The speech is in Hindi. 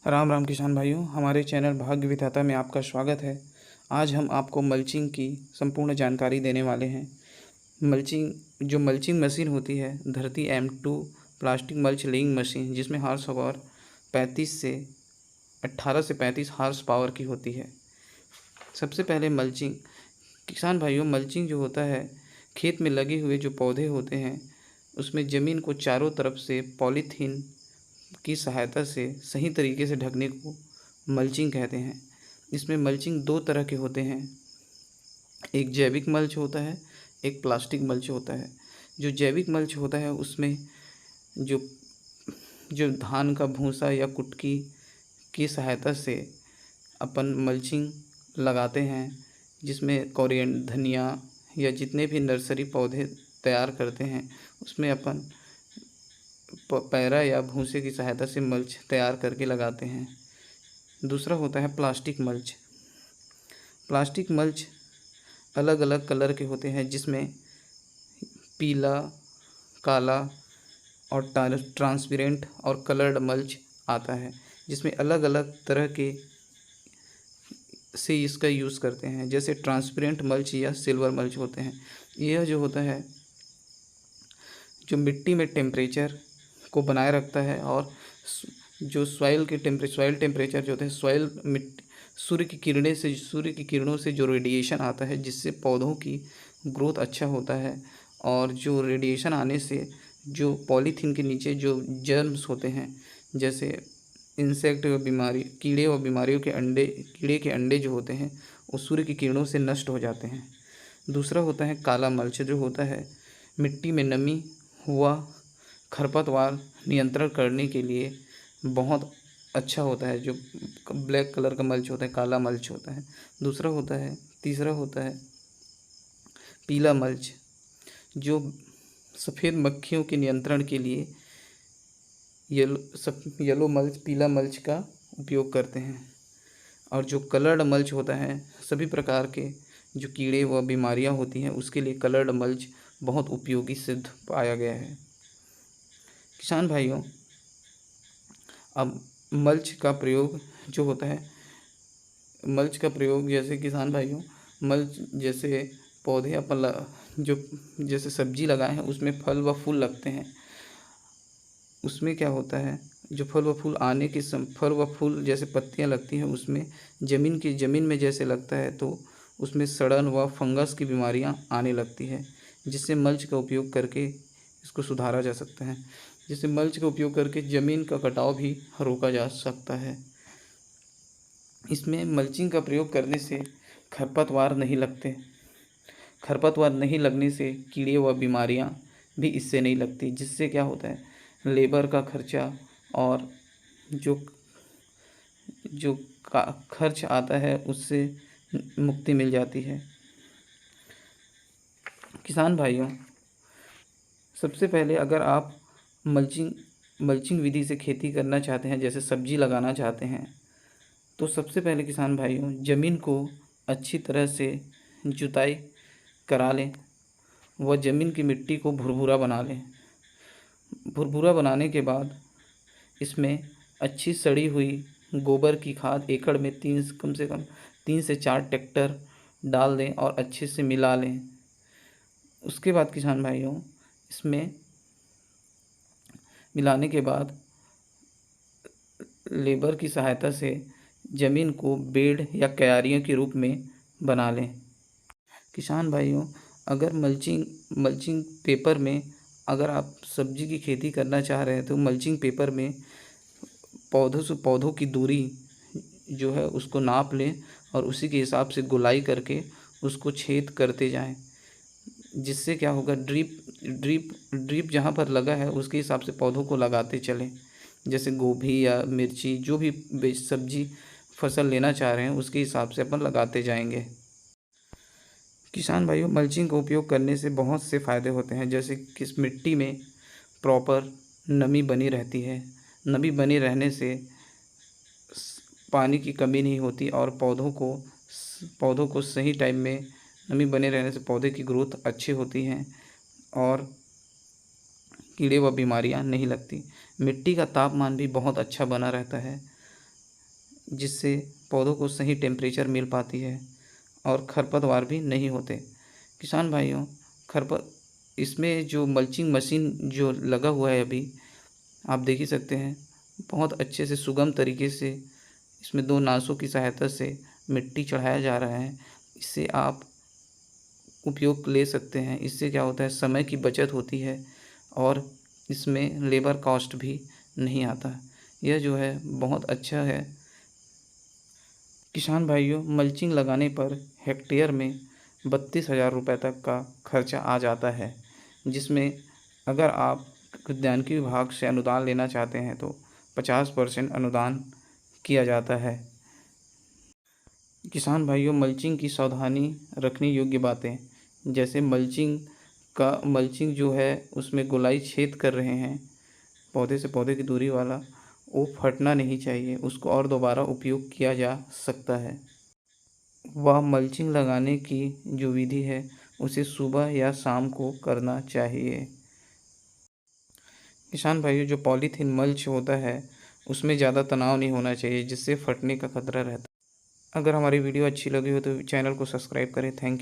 राम राम किसान भाइयों, हमारे चैनल भाग्य विधाता में आपका स्वागत है। आज हम आपको मल्चिंग की संपूर्ण जानकारी देने वाले हैं। मल्चिंग मशीन होती है, धरती M2 plastic mulch laying machine, जिसमें हॉर्स पावर 18 से 35 हॉर्स पावर की होती है। सबसे पहले मल्चिंग, किसान भाइयों, मल्चिंग जो होता है, खेत में लगे हुए जो पौधे होते हैं उसमें ज़मीन को चारों तरफ से पॉलीथीन की सहायता से सही तरीके से ढकने को मल्चिंग कहते हैं। इसमें मल्चिंग दो तरह के होते हैं, एक जैविक मल्च होता है, एक प्लास्टिक मल्च होता है। जो जैविक मल्च होता है उसमें जो जो धान का भूसा या कुटकी की सहायता से अपन मल्चिंग लगाते हैं, जिसमें कोरिएंडर, धनिया या जितने भी नर्सरी पौधे तैयार करते हैं उसमें अपन पैरा या भूसे की सहायता से मल्च तैयार करके लगाते हैं। दूसरा होता है प्लास्टिक मल्च। प्लास्टिक मल्च अलग अलग कलर के होते हैं, जिसमें पीला, काला और ट्रांसपेरेंट और कलर्ड मल्च आता है, जिसमें अलग अलग तरह के से इसका यूज़ करते हैं। जैसे ट्रांसपेरेंट मल्च या सिल्वर मल्च होते हैं। यह जो होता है, जो मिट्टी में टेम्परेचर को बनाए रखता है, और जो सॉइल टेम्परेचर जो होता है, सूर्य की किरणों से जो रेडिएशन आता है, जिससे पौधों की ग्रोथ अच्छा होता है। और जो रेडिएशन आने से जो पॉलीथीन के नीचे जो जर्म्स होते हैं, जैसे इंसेक्ट व बीमारी, कीड़े के अंडे जो होते हैं, वो सूर्य की किरणों से नष्ट हो जाते हैं। दूसरा होता है काला मल्च, जो होता है मिट्टी में नमी हुआ खरपतवार नियंत्रण करने के लिए बहुत अच्छा होता है। जो ब्लैक कलर का मल्च होता है, काला मल्च होता है। तीसरा होता है पीला मल्च, जो सफ़ेद मक्खियों के नियंत्रण के लिए पीला मल्च का उपयोग करते हैं। और जो कलर्ड मल्च होता है, सभी प्रकार के जो कीड़े व बीमारियां होती हैं उसके लिए कलर्ड मल्च बहुत उपयोगी सिद्ध पाया गया है। किसान भाइयों, अब मल्च का प्रयोग जो होता है, जैसे किसान भाइयों, मल्च जैसे पौधे जैसे सब्जी लगाए हैं उसमें फल व फूल लगते हैं। उसमें क्या होता है, जो फल व फूल जैसे पत्तियां लगती हैं, उसमें ज़मीन में जैसे लगता है तो उसमें सड़न व फंगस की बीमारियां आने लगती है, जिससे मल्च का उपयोग करके इसको सुधारा जा सकता है। जिससे मल्च का उपयोग करके ज़मीन का कटाव भी रोका जा सकता है। इसमें मल्चिंग का प्रयोग करने से खरपतवार नहीं लगने से कीड़े व बीमारियां भी इससे नहीं लगती, जिससे क्या होता है, लेबर का खर्चा और जो खर्च आता है उससे मुक्ति मिल जाती है। किसान भाइयों, सबसे पहले अगर आप मल्चिंग विधि से खेती करना चाहते हैं, जैसे सब्जी लगाना चाहते हैं, तो सबसे पहले किसान भाइयों ज़मीन को अच्छी तरह से जुताई करा लें व ज़मीन की मिट्टी को भुरभुरा बना लें। भुरभुरा बनाने के बाद इसमें अच्छी सड़ी हुई गोबर की खाद एकड़ में कम से कम 3 से 4 ट्रैक्टर डाल दें और अच्छे से मिला लें। उसके बाद किसान भाइयों, इसमें मिलाने के बाद लेबर की सहायता से ज़मीन को बेड या क्यारियों के रूप में बना लें। किसान भाइयों, अगर मल्चिंग पेपर में अगर आप सब्जी की खेती करना चाह रहे हैं तो मल्चिंग पेपर में पौधों से पौधों की दूरी जो है उसको नाप लें और उसी के हिसाब से गोलाई करके उसको छेद करते जाएं। जिससे क्या होगा, ड्रिप जहाँ पर लगा है उसके हिसाब से पौधों को लगाते चलें। जैसे गोभी या मिर्ची, जो भी सब्जी फसल लेना चाह रहे हैं उसके हिसाब से अपन लगाते जाएंगे। किसान भाइयों, मल्चिंग का उपयोग करने से बहुत से फ़ायदे होते हैं, जैसे कि इस मिट्टी में प्रॉपर नमी बनी रहती है। नमी बने रहने से पानी की कमी नहीं होती और पौधों को सही टाइम में नमी बने रहने से पौधे की ग्रोथ अच्छी होती है और कीड़े व बीमारियां नहीं लगती। मिट्टी का तापमान भी बहुत अच्छा बना रहता है। जिससे पौधों को सही टेम्परेचर मिल पाती है और खरपतवार भी नहीं होते। किसान भाइयों, खरपत इसमें जो मल्चिंग मशीन जो लगा हुआ है अभी, आप देख ही सकते हैं, बहुत अच्छे से सुगम तरीके से इसमें 2 नासों की सहायता से मिट्टी चढ़ाया जा रहा है। इससे आप उपयोग ले सकते हैं। इससे क्या होता है, समय की बचत होती है और इसमें लेबर कॉस्ट भी नहीं आता। यह जो है बहुत अच्छा है। किसान भाइयों, मल्चिंग लगाने पर हेक्टेयर में 32,000 रुपये तक का खर्चा आ जाता है, जिसमें अगर आप उद्यानिकी विभाग से अनुदान लेना चाहते हैं तो 50% अनुदान किया जाता है। किसान भाइयों, मल्चिंग की सावधानी रखने योग्य बातें, जैसे मल्चिंग जो है उसमें गोलाई छेद कर रहे हैं, पौधे से पौधे की दूरी वाला, वो फटना नहीं चाहिए, उसको और दोबारा उपयोग किया जा सकता है। वह मल्चिंग लगाने की जो विधि है उसे सुबह या शाम को करना चाहिए। किसान भाइयों, जो पॉलीथीन मल्च होता है उसमें ज़्यादा तनाव नहीं होना चाहिए, जिससे फटने का खतरा रहता है। अगर हमारी वीडियो अच्छी लगी हो तो चैनल को सब्सक्राइब करें। Thank you.